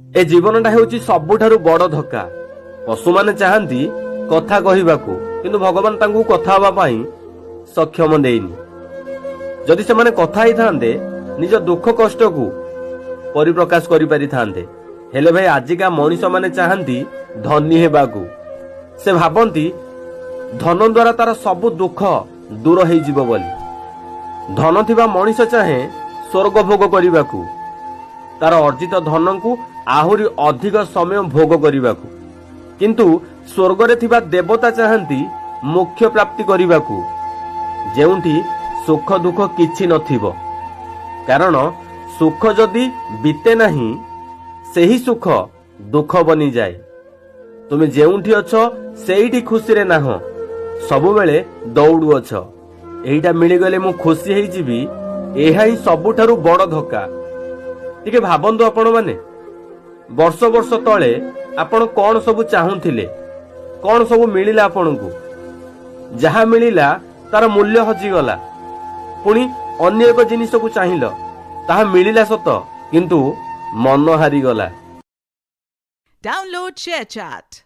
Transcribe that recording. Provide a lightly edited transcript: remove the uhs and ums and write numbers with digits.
ए जीवनटा हेउची सबुठारु बड़ धक्का। पशु माने चाहंती कथा कहिबाकू किंतु भगवान तांकू कथा हवा पई सक्षम देइनी। जदि से माने कथा ही थांदे निज दुख कष्ट को परिप्रकाश करि पारि थांदे। हेले भाई आजिका मनीष माने चाहंती धनी हेबाकू। से भाबंती धन द्वारा तार सब दुख दूर हेइ जिवो बोली। धन थिबा मनीष चाहे स्वर्ग भोग करिबाकू, तार अर्जित धन को आहुरी अधिक समय भोग करिबाकू। किंतु स्वर्ग रे थिबा देवता चाहंती मोक्ष प्राप्ति करिबाकू, जेउंठी सुख दुख किछि नथिबो। कारण सुख जदि बीते नहीं सेही सुख दुख बनी जाए। तुमे जेउंठी अछ सेईठी खुशी रे नाह, सबु बेले दौड़ू अछ। एईटा मिली गले मु खुशी हेइ जिबी, एहा ही सबुठारु बड़ धक्का। टिके भाबंतु आपण माने वर्ष वर्ष तळे आपण कोन सब चाहुथिले, कोन सब मिलिला आपनकू। जहा मिलिला तार मूल्य हजि गला, पुणी अन्य एक जिनिस को चाहिल, ताहा मिलिला सत किंतु मन हारी गला। Download ShareChat.